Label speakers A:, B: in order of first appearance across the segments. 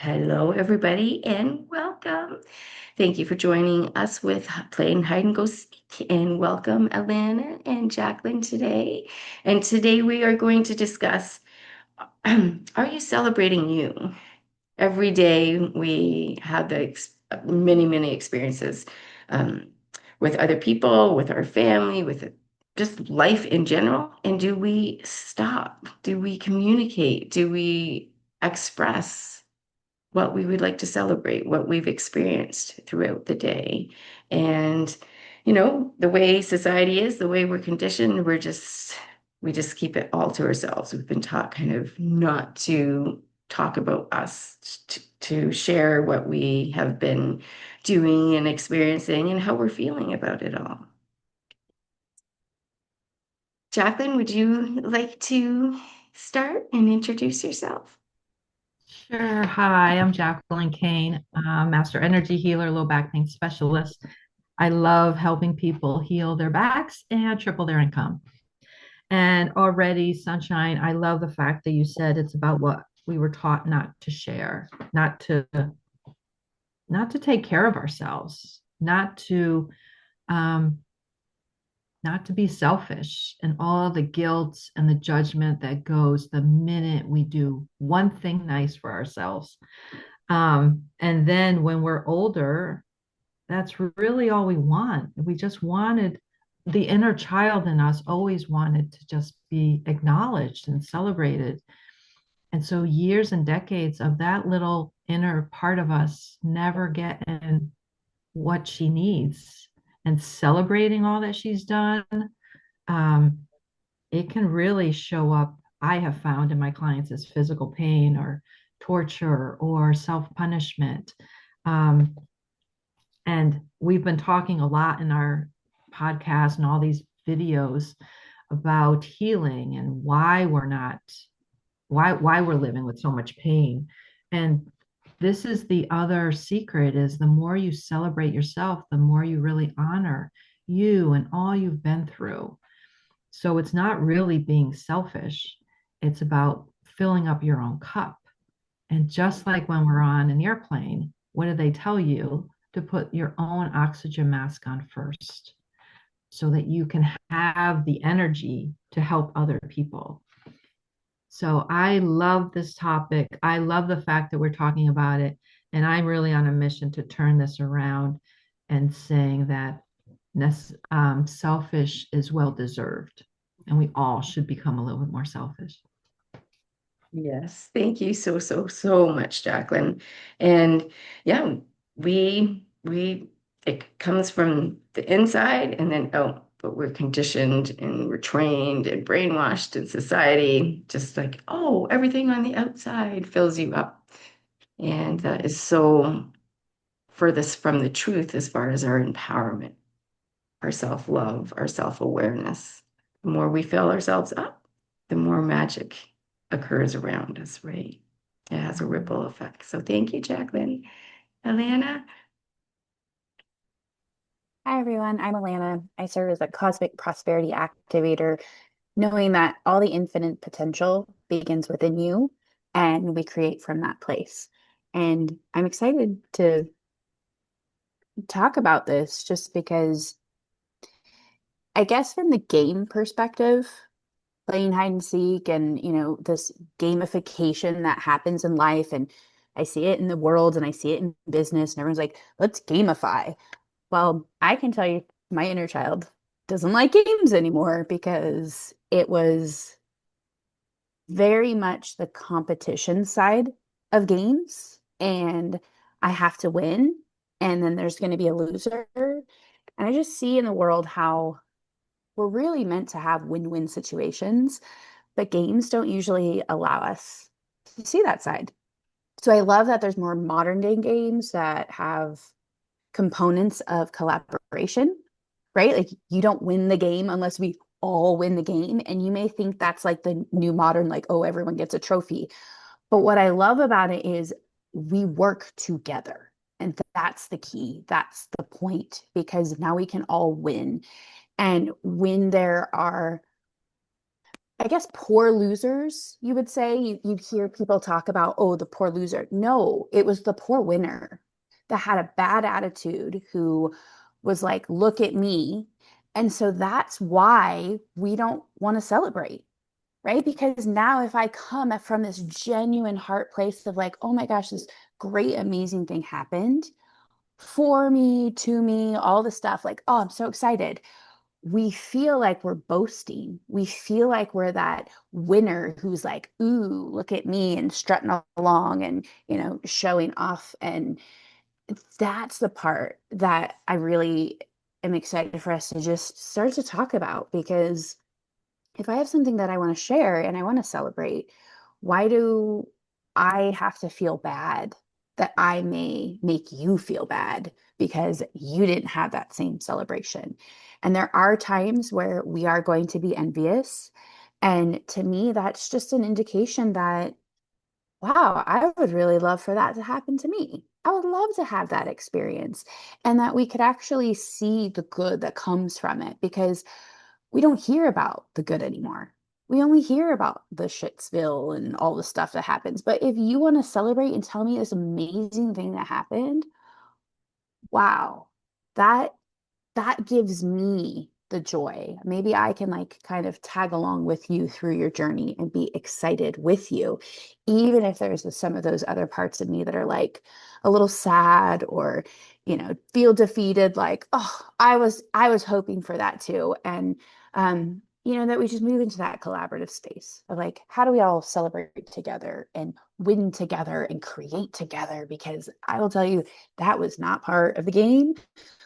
A: Hello, everybody, and welcome. Thank you for joining us with playing hide and go seek. And welcome, Alana and Jacqueline, today. And today we are going to discuss are you celebrating you? Every day we have many experiences um, with other people, with our family, with just life in general. And do we stop? Do we communicate? Do we express what we would like to celebrate, what we've experienced throughout the day? And, the way society is, the way we're conditioned, we just keep it all to ourselves. We've been taught kind of not to talk about us, to share what we have been doing and experiencing and how we're feeling about it all. Jacqueline, would you like to start and introduce yourself?
B: Sure. Hi, I'm Jacqueline Kane, Master Energy Healer, low back pain specialist. I love helping people heal their backs and triple their income. And already, Sunshine, I love the fact that you said it's about what we were taught not to share, not to take care of ourselves, um, not to be selfish, and all the guilt and the judgment that goes the minute we do one thing nice for ourselves. And then when we're older, that's really all we want. We just wanted the inner child in us always wanted to just be acknowledged and celebrated. And so years and decades of that little inner part of us never getting what she needs and celebrating all that she's done. um, it can really show up, I have found in my clients, as physical pain or torture or self-punishment. Um, and we've been talking a lot in our podcast and all these videos about healing and why we're living with so much pain. And this is the other secret, is the more you celebrate yourself, the more you really honor you and all you've been through. So it's not really being selfish. It's about filling up your own cup. And just like when we're on an airplane, what do they tell you? To put your own oxygen mask on first so that you can have the energy to help other people. So I love this topic. I love the fact that we're talking about it. And I'm really on a mission to turn this around and saying that selfish is well deserved. And we all should become a little bit more selfish.
A: Yes, thank you so much, Jacqueline. And yeah, it comes from the inside and then out, but we're conditioned and we're trained and brainwashed in society, just like, oh, everything on the outside fills you up. And that is so furthest from the truth as far as our empowerment, our self-love, our self-awareness. The more we fill ourselves up, the more magic occurs around us, right? It has a ripple effect. So thank you, Jacqueline. Alana?
C: Hi, everyone. I'm Alana. I serve as a cosmic prosperity activator, knowing that all the infinite potential begins within you and we create from that place. And I'm excited to talk about this just because I guess from the game perspective, playing hide and seek and, this gamification that happens in life, and I see it in the world and I see it in business, and everyone's like, let's gamify. Well, I can tell you my inner child doesn't like games anymore because it was very much the competition side of games. And I have to win. And then there's going to be a loser. And I just see in the world how we're really meant to have win-win situations, but games don't usually allow us to see that side. So I love that there's more modern day games that have components of collaboration, right? Like you don't win the game unless we all win the game. And you may think that's like the new modern, like, oh, everyone gets a trophy. But what I love about it is we work together. And that's the key. That's the point, because now we can all win. And when there are I guess poor losers, you would say. You'd hear people talk about, oh, the poor loser. No, it was the poor winner that had a bad attitude who was like, look at me. And so that's why we don't want to celebrate, right? Because now if I come from this genuine heart place of like, oh my gosh, this great, amazing thing happened for me, to me, all the stuff, like, oh, I'm so excited, we feel like we're boasting. We feel like we're that winner who's like, ooh, look at me and strutting along and, showing off. And that's the part that I really am excited for us to just start to talk about because if I have something that I want to share and I want to celebrate, why do I have to feel bad that I may make you feel bad because you didn't have that same celebration? And there are times where we are going to be envious. And to me, that's just an indication that, wow, I would really love for that to happen to me. I would love to have that experience and that we could actually see the good that comes from it because we don't hear about the good anymore. We only hear about the shitsville and all the stuff that happens. But if you want to celebrate and tell me this amazing thing that happened, wow, that that gives me the joy. Maybe I can like kind of tag along with you through your journey and be excited with you, even if there's some of those other parts of me that are like a little sad or, feel defeated, like, oh, I was hoping for that too. And that we just move into that collaborative space of like, how do we all celebrate together and win together and create together? Because I will tell you, that was not part of the game,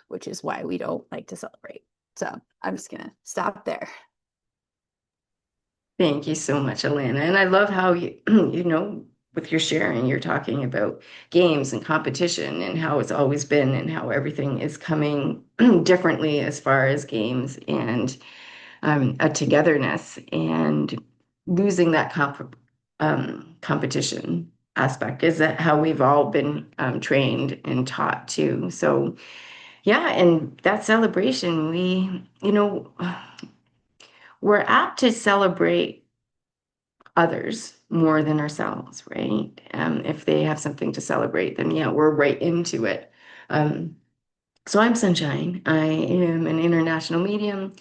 C: which is why we don't like to celebrate. So I'm just gonna stop there.
A: Thank you so much, Alana. And I love how you, with your sharing, you're talking about games and competition and how it's always been and how everything is coming differently as far as games and a togetherness and losing that competition aspect is that how we've all been trained and taught too. So yeah, and that celebration, we're apt to celebrate others more than ourselves, right? If they have something to celebrate, then yeah, we're right into it. Um, so I'm Sunshine. I am an international medium,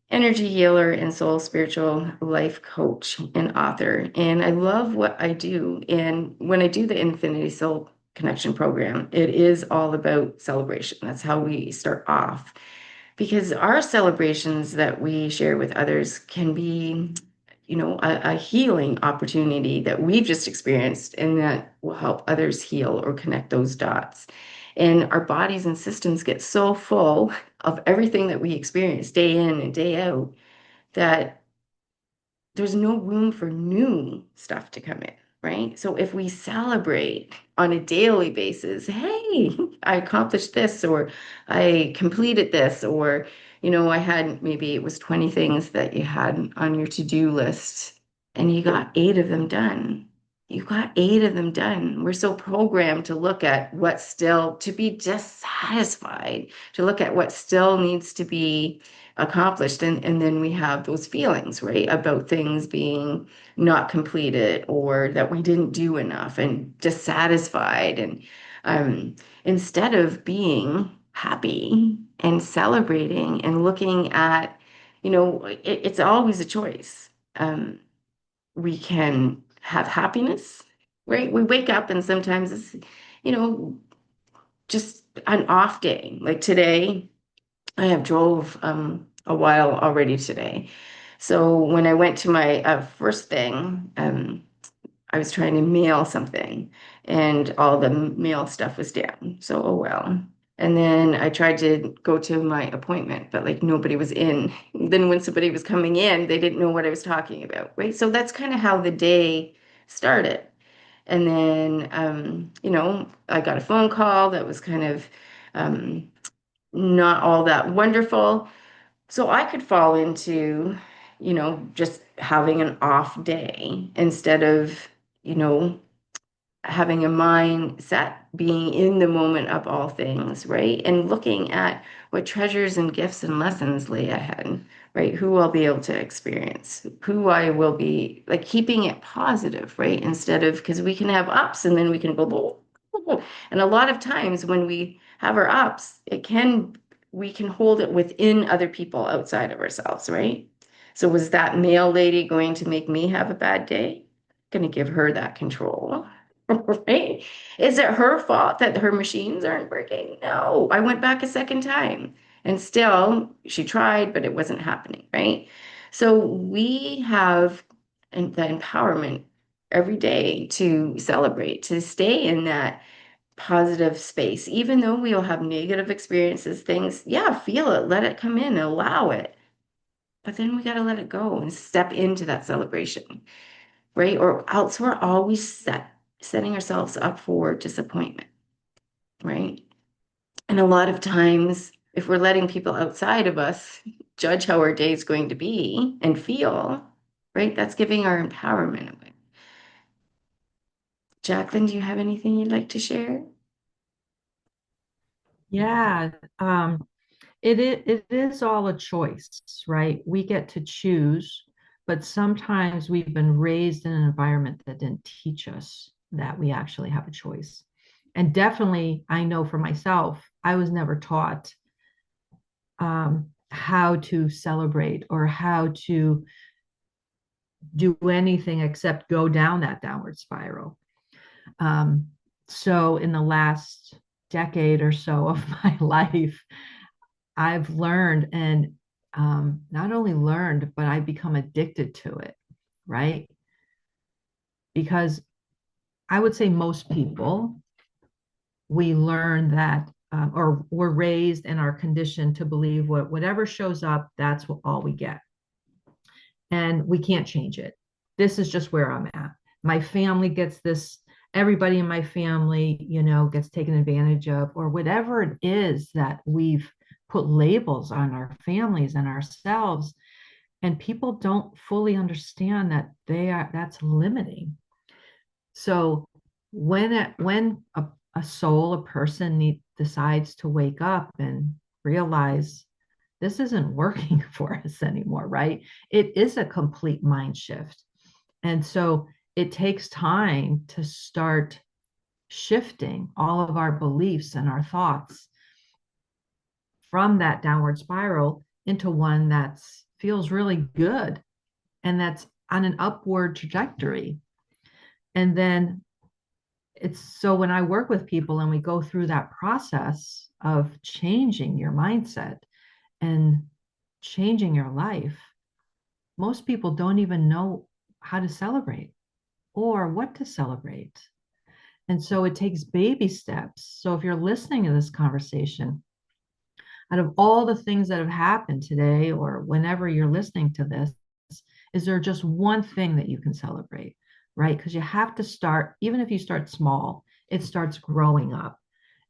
A: energy healer, and soul spiritual life coach and author. And I love what I do. And when I do the Infinity Soul Connection program, it is all about celebration. That's how we start off. Because our celebrations that we share with others can be, a healing opportunity that we've just experienced and that will help others heal or connect those dots. And our bodies and systems get so full of everything that we experience day in and day out that there's no room for new stuff to come in, right? So if we celebrate on a daily basis, hey, I accomplished this, or I completed this, or, I had maybe it was 20 things that you had on your to-do list and you got eight of them done. You got eight of them done. We're so programmed to look at what's still, to be dissatisfied, to look at what still needs to be accomplished. And then we have those feelings, right, about things being not completed or that we didn't do enough and dissatisfied. And instead of being happy and celebrating and looking at, it's always a choice. We can have happiness, right? We wake up and sometimes it's, you know, just an off day. Like today, I have drove a while already today. So when I went to my first thing, I was trying to mail something and all the mail stuff was down. So, oh well. And then I tried to go to my appointment, but like nobody was in. Then when somebody was coming in, they didn't know what I was talking about, right? So that's kind of how the day started. And then, I got a phone call that was kind of not all that wonderful. So I could fall into, just having an off day instead of, you know, having a mindset, being in the moment of all things, right? And looking at what treasures and gifts and lessons lay ahead, right? Who I'll be able to experience, who I will be, like keeping it positive, right? Instead of, because we can have ups and then we can go, and a lot of times when we have our ups, we can hold it within other people outside of ourselves, right? So was that mail lady going to make me have a bad day? Going to give her that control, right? Is it her fault that her machines aren't working? No, I went back a second time and still she tried, but it wasn't happening, right? So we have the empowerment every day to celebrate, to stay in that positive space, even though we'll have negative experiences, things, yeah, feel it, let it come in, allow it. But then we got to let it go and step into that celebration, right? Or else we're always setting ourselves up for disappointment, right? And a lot of times, if we're letting people outside of us judge how our day is going to be and feel, right, that's giving our empowerment away. Jacqueline, do you have anything you'd like to share?
B: Yeah, it is all a choice, right? We get to choose, but sometimes we've been raised in an environment that didn't teach us that we actually have a choice. And definitely, I know for myself, I was never taught how to celebrate or how to do anything except go down that downward spiral. Um, so in the last decade or so of my life, I've learned and not only learned, but I've become addicted to it, right? Because I would say most people, we learn that or we're raised and are conditioned to believe whatever shows up, that's all we get. And we can't change it. This is just where I'm at. My family gets this, everybody in my family, gets taken advantage of, or whatever it is that we've put labels on our families and ourselves. And people don't fully understand that that's limiting. So when a soul, a person decides to wake up and realize this isn't working for us anymore, right? It is a complete mind shift. And so it takes time to start shifting all of our beliefs and our thoughts from that downward spiral into one that feels really good and that's on an upward trajectory. And then it's so when I work with people and we go through that process of changing your mindset and changing your life, most people don't even know how to celebrate or what to celebrate. And so it takes baby steps. So if you're listening to this conversation, out of all the things that have happened today or whenever you're listening to this, is there just one thing that you can celebrate, right? Because you have to start, even if you start small, it starts growing up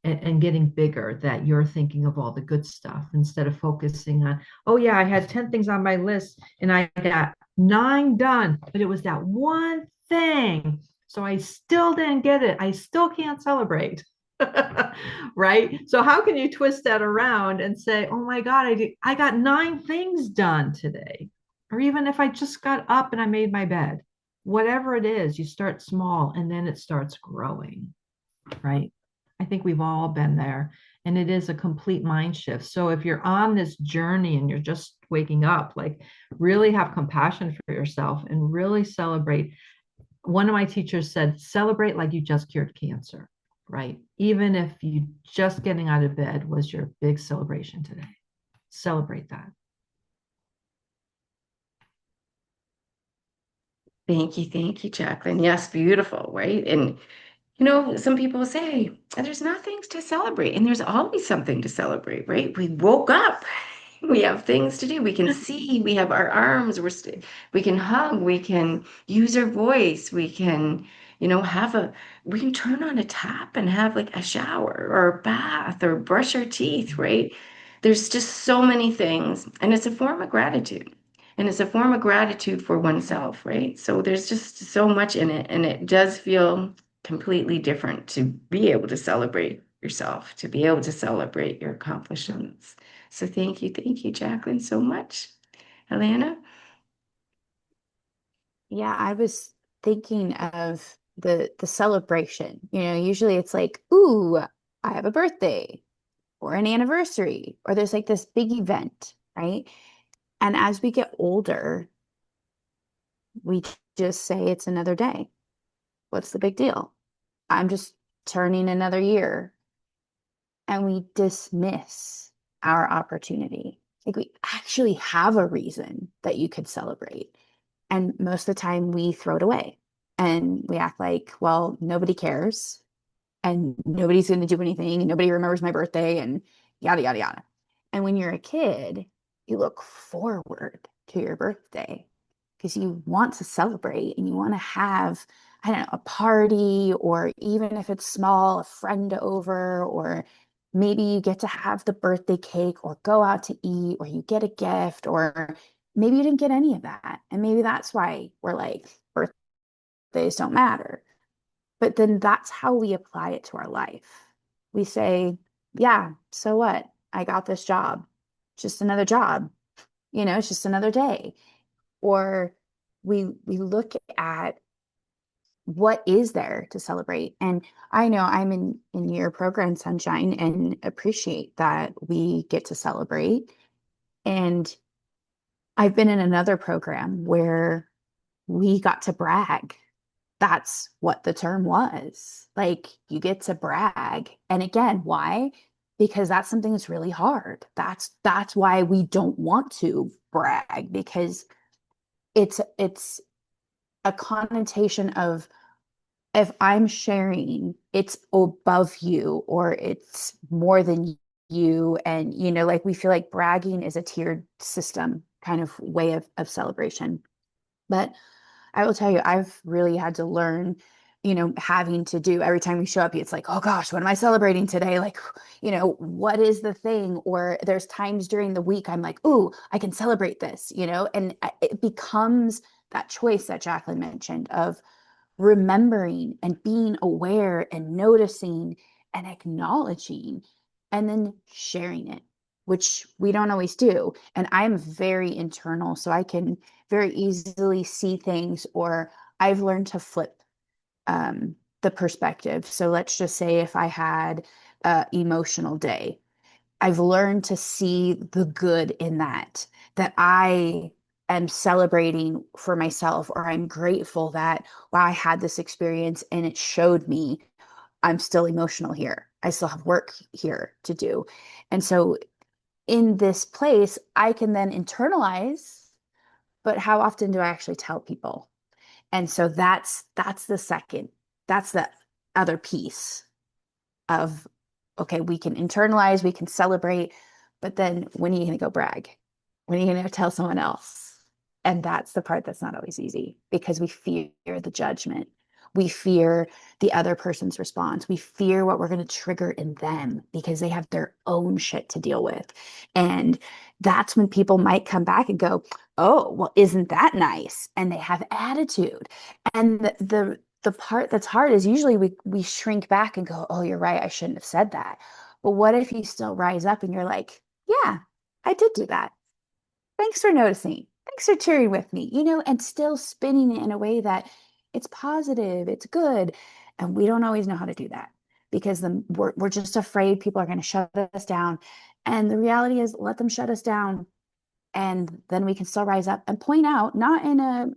B: and getting bigger, that you're thinking of all the good stuff instead of focusing on, oh yeah, I had 10 things on my list and I got 9 done, but it was that one thing. So I still didn't get it. I still can't celebrate. Right? So how can you twist that around and say, oh my God, I got 9 things done today? Or even if I just got up and I made my bed, whatever it is, you start small and then it starts growing, right? I think we've all been there, and it is a complete mind shift. So if you're on this journey and you're just waking up, like really have compassion for yourself and really celebrate. One of my teachers said, celebrate like you just cured cancer, right? Even if you just getting out of bed was your big celebration today, celebrate that.
A: Thank you, Jacqueline. Yes, beautiful, right? And some people say there's nothing to celebrate, and there's always something to celebrate, right? We woke up, we have things to do. We can see, we have our arms, we can hug, we can use our voice, we can, we can turn on a tap and have like a shower or a bath or brush our teeth, right? There's just so many things, and it's a form of gratitude. And it's a form of gratitude for oneself, right? So there's just so much in it, and it does feel completely different to be able to celebrate yourself, to be able to celebrate your accomplishments. So thank you, Jacqueline, so much. Alana?
C: Yeah, I was thinking of the celebration. Usually it's like, ooh, I have a birthday or an anniversary, or there's like this big event, right? And as we get older, we just say it's another day. What's the big deal? I'm just turning another year. And we dismiss our opportunity. Like we actually have a reason that you could celebrate. And most of the time we throw it away and we act like, well, nobody cares and nobody's going to do anything and nobody remembers my birthday and yada, yada, yada. And when you're a kid, you look forward to your birthday because you want to celebrate and you want to have, I don't know, a party, or even if it's small, a friend over, or maybe you get to have the birthday cake or go out to eat, or you get a gift, or maybe you didn't get any of that. And maybe that's why we're like, birthdays don't matter. But then that's how we apply it to our life. We say, yeah, so what? I got this job. Just another job. It's just another day. Or we look at what is there to celebrate. And I know I'm in your program, Sunshine, and appreciate that we get to celebrate. And I've been in another program where we got to brag. That's what the term was. Like you get to brag. And again, why? Because that's something that's really hard. That's why we don't want to brag, because it's a connotation of, if I'm sharing, it's above you or it's more than you. And like we feel like bragging is a tiered system kind of way of celebration. But I will tell you, I've really had to learn, having to do every time we show up, it's like, oh gosh, what am I celebrating today? Like, what is the thing? Or there's times during the week I'm like, ooh, I can celebrate this, and it becomes that choice that Jacqueline mentioned of remembering and being aware and noticing and acknowledging and then sharing it, which we don't always do. And I'm very internal, so I can very easily see things, or I've learned to flip the perspective. So let's just say if I had an emotional day, I've learned to see the good in that I am celebrating for myself, or I'm grateful that, wow, I had this experience and it showed me I'm still emotional here. I still have work here to do. And so in this place, I can then internalize, but how often do I actually tell people? And so that's the other piece of, okay, we can internalize, we can celebrate, but then when are you going to go brag? When are you going to tell someone else? And that's the part that's not always easy, because we fear the judgment. We fear the other person's response. We fear what we're going to trigger in them because they have their own shit to deal with. And that's when people might come back and go, oh, well, isn't that nice? And they have attitude. And the part that's hard is usually we shrink back and go, oh, you're right, I shouldn't have said that. But what if you still rise up and you're like, yeah, I did do that. Thanks for noticing. Thanks for cheering with me, and still spinning it in a way that it's positive, it's good. And we don't always know how to do that because we're just afraid people are going to shut us down. And the reality is, let them shut us down. And then we can still rise up and point out, not in a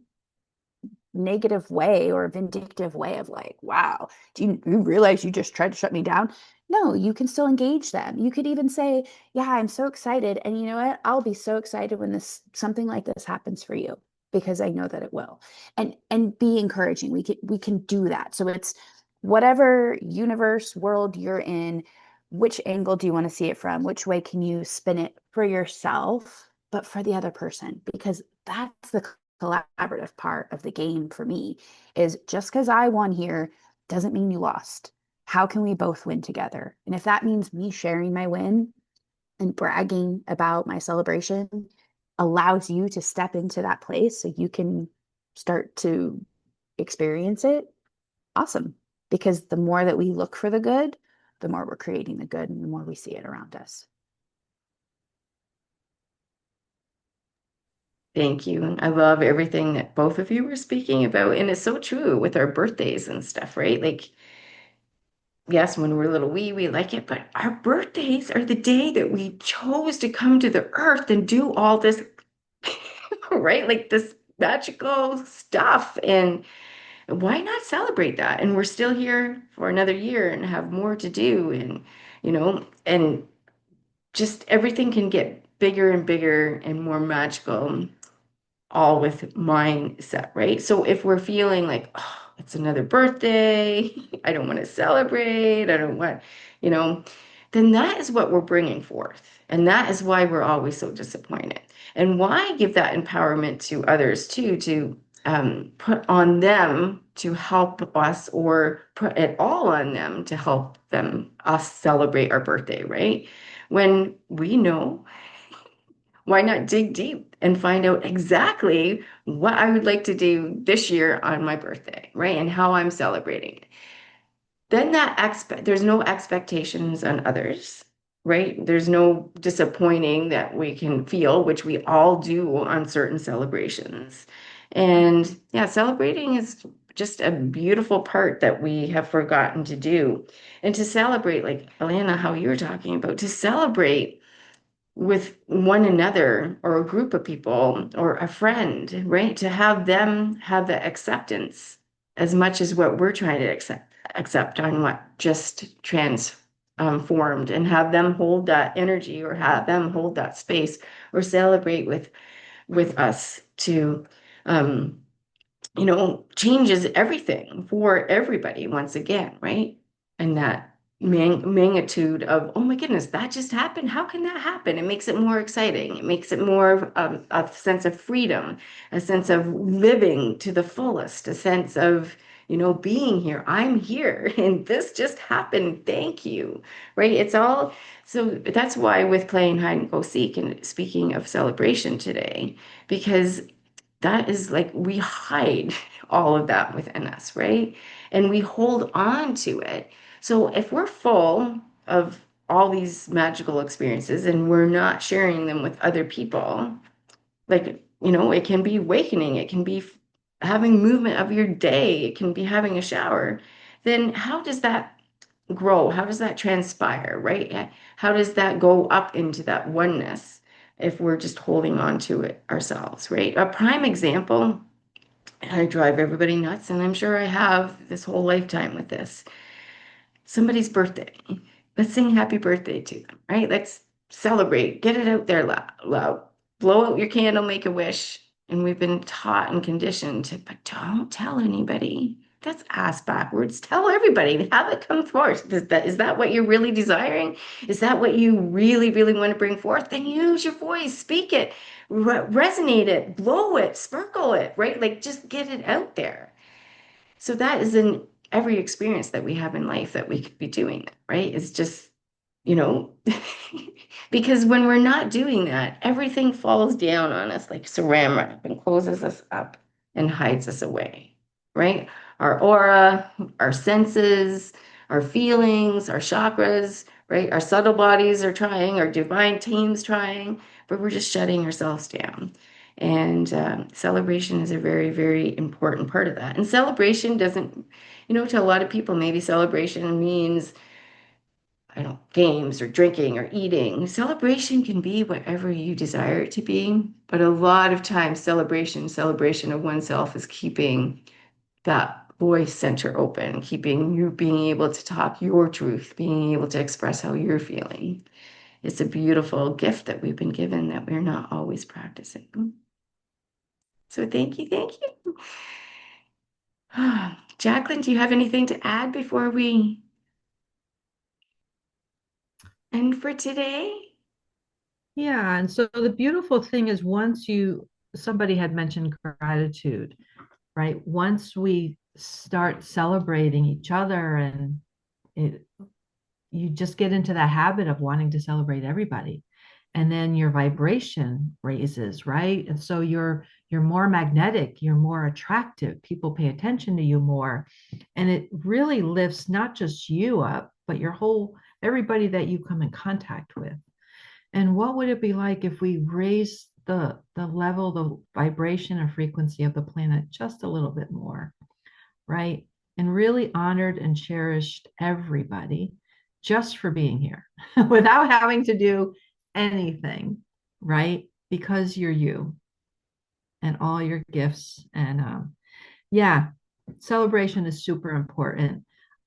C: negative way or a vindictive way of like, wow, do you realize you just tried to shut me down? No, you can still engage them. You could even say, yeah, I'm so excited. And you know what? I'll be so excited when something like this happens for you, because I know that it will. And be encouraging. We can do that. So it's whatever universe world you're in, which angle do you want to see it from? Which way can you spin it for yourself, but for the other person? Because that's the collaborative part of the game for me, is just because I won here doesn't mean you lost. How can we both win together? And if that means me sharing my win and bragging about my celebration allows you to step into that place so you can start to experience it, awesome. because the more that we look for the good, the more we're creating the good and the more we see it around us.
A: Thank you. I love everything that both of you were speaking about. And it's so true with our birthdays and stuff, right? Like, yes, when we're little, we like it, but our birthdays are the day that we chose to come to the earth and do all this, right? Like this magical stuff. And why not celebrate that? And we're still here for another year and have more to do. And just everything can get bigger and bigger and more magical, all with mindset, right? So if we're feeling like, oh, it's another birthday, I don't want to celebrate, I don't want, you know, then that is what we're bringing forth. And that is why we're always so disappointed. And why give that empowerment to others too, to put on them to help us, or put it all on them to help us celebrate our birthday, right? When we know, why not dig deep and find out exactly what I would like to do this year on my birthday, right? And how I'm celebrating it. Then there's no expectations on others, right? There's no disappointing that we can feel, which we all do on certain celebrations. And yeah, celebrating is just a beautiful part that we have forgotten to do. And to celebrate, like Alana, how you were talking about, to celebrate with one another or a group of people or a friend, right? To have them have the acceptance as much as what we're trying to accept on what just transformed, and have them hold that energy or have them hold that space or celebrate with us to changes everything for everybody once again, right? And that magnitude of, oh my goodness, that just happened. How can that happen? It makes it more exciting. It makes it more of a sense of freedom, a sense of living to the fullest, a sense of, being here. I'm here and this just happened. Thank you. Right? It's all, so that's why with playing hide and go seek, and speaking of celebration today, because that is like we hide all of that within us, right? And we hold on to it. So if we're full of all these magical experiences and we're not sharing them with other people, like, it can be awakening, it can be having movement of your day, it can be having a shower. Then how does that grow? How does that transpire, right? How does that go up into that oneness if we're just holding on to it ourselves, right? A prime example, and I drive everybody nuts, and I'm sure I have this whole lifetime with this. Somebody's birthday. Let's sing happy birthday to them, right? Let's celebrate, get it out there loud, blow out your candle, make a wish. And we've been taught and conditioned to, but don't tell anybody. That's ass backwards. Tell everybody. Have it come forth. Is that what you're really desiring? Is that what you really, really want to bring forth? Then use your voice, speak it, resonate it, blow it, sparkle it, right? Like just get it out there. So that is in every experience that we have in life that we could be doing that, right? It's just, you know, because when we're not doing that, everything falls down on us like saran wrap and closes us up and hides us away, right? Our aura, our senses, our feelings, our chakras, right? Our subtle bodies are trying, our divine team's trying, but we're just shutting ourselves down. And celebration is a very, very important part of that. And celebration doesn't, to a lot of people, maybe celebration means, I don't know, games or drinking or eating. Celebration can be whatever you desire it to be, but a lot of times celebration of oneself is keeping that voice center open, keeping you being able to talk your truth, being able to express how you're feeling. It's a beautiful gift that we've been given that we're not always practicing. So thank you, thank you. Jacqueline, do you have anything to add before we end for today?
B: Yeah, and so the beautiful thing is somebody had mentioned gratitude, right? Once we start celebrating each other, and it, you just get into that habit of wanting to celebrate everybody. And then your vibration raises, right? And so you're more magnetic, you're more attractive, people pay attention to you more. And it really lifts not just you up, but your whole, everybody that you come in contact with. And what would it be like if we raise the level, the vibration and frequency of the planet just a little bit more, right? And really honored and cherished everybody just for being here without having to do anything, right? Because you're you and all your gifts. And yeah, celebration is super important.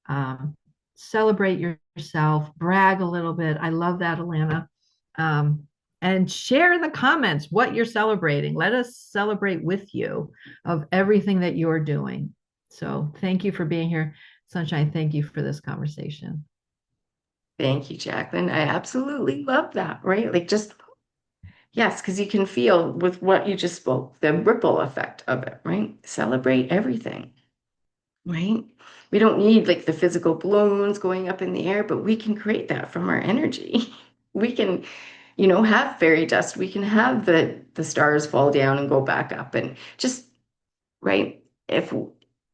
B: Um, Celebrate yourself, brag a little bit. I love that, Alana. Um, and share in the comments what you're celebrating. Let us celebrate with you of everything that you're doing. So thank you for being here, Sunshine. Thank you for this conversation.
A: Thank you, Jacqueline. I absolutely love that, right? Like just, yes, because you can feel with what you just spoke, the ripple effect of it, right? Celebrate everything, right? We don't need like the physical balloons going up in the air, but we can create that from our energy. We can, have fairy dust. We can have the stars fall down and go back up and just, right? If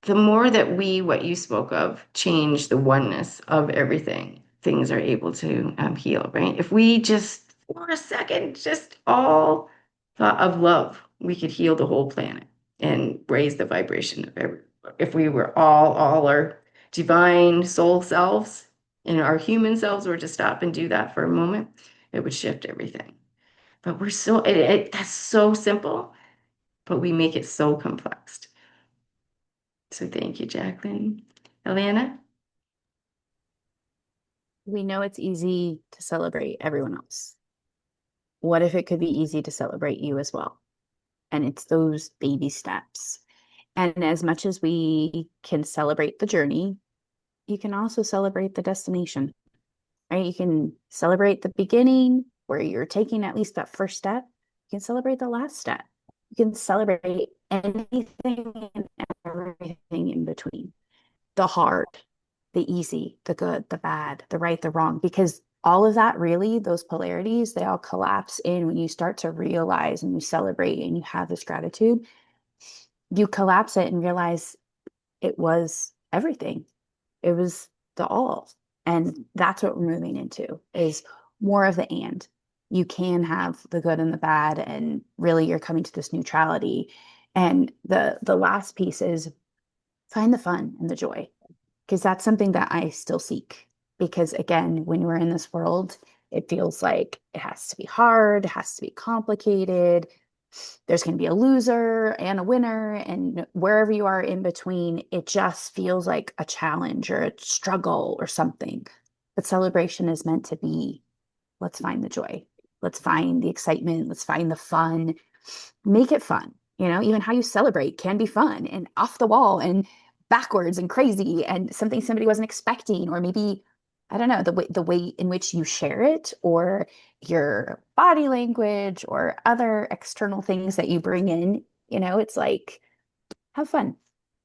A: the more that we, what you spoke of, change the oneness of everything, things are able to heal, right? If we just for a second just all thought of love, we could heal the whole planet and raise the vibration of every. If we were all our divine soul selves and our human selves were to stop and do that for a moment, it would shift everything. But we're so that's so simple, but we make it so complex. So thank you, Jacqueline. Alana?
C: We know it's easy to celebrate everyone else. What if it could be easy to celebrate you as well? And it's those baby steps. And as much as we can celebrate the journey, you can also celebrate the destination, right? You can celebrate the beginning where you're taking at least that first step. You can celebrate the last step. You can celebrate anything and everything in between, the hard, the easy, the good, the bad, the right, the wrong, because all of that really, those polarities, they all collapse in when you start to realize and you celebrate and you have this gratitude. You collapse it and realize it was everything. It was the all. And that's what we're moving into is more of the and. You can have the good and the bad, and really you're coming to this neutrality. And the last piece is find the fun and the joy, because that's something that I still seek. Because again, when we're in this world, it feels like it has to be hard, it has to be complicated. There's going to be a loser and a winner, and wherever you are in between, it just feels like a challenge or a struggle or something. But celebration is meant to be, let's find the joy. Let's find the excitement. Let's find the fun. Make it fun. Even how you celebrate can be fun and off the wall and backwards and crazy and something somebody wasn't expecting, or maybe, I don't know, the way in which you share it, or your body language, or other external things that you bring in. It's like, have fun,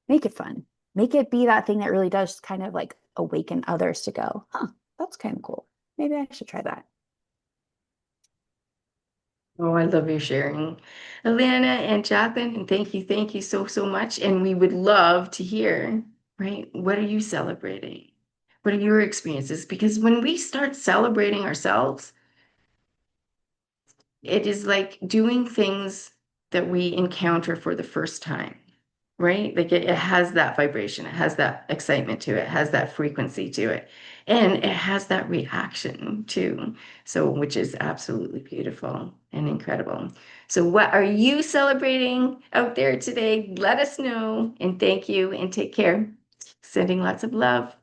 C: make it fun, make it be that thing that really does kind of like awaken others to go, huh, that's kind of cool. Maybe I should try that.
A: Oh, I love your sharing. Alana and Jacqueline, and thank you so, so much. And we would love to hear, right? What are you celebrating? What are your experiences? Because when we start celebrating ourselves, it is like doing things that we encounter for the first time, right? Like it has that vibration, it has that excitement to it, it has that frequency to it, and it has that reaction too. So, which is absolutely beautiful and incredible. So, what are you celebrating out there today? Let us know, and thank you, and take care. Sending lots of love.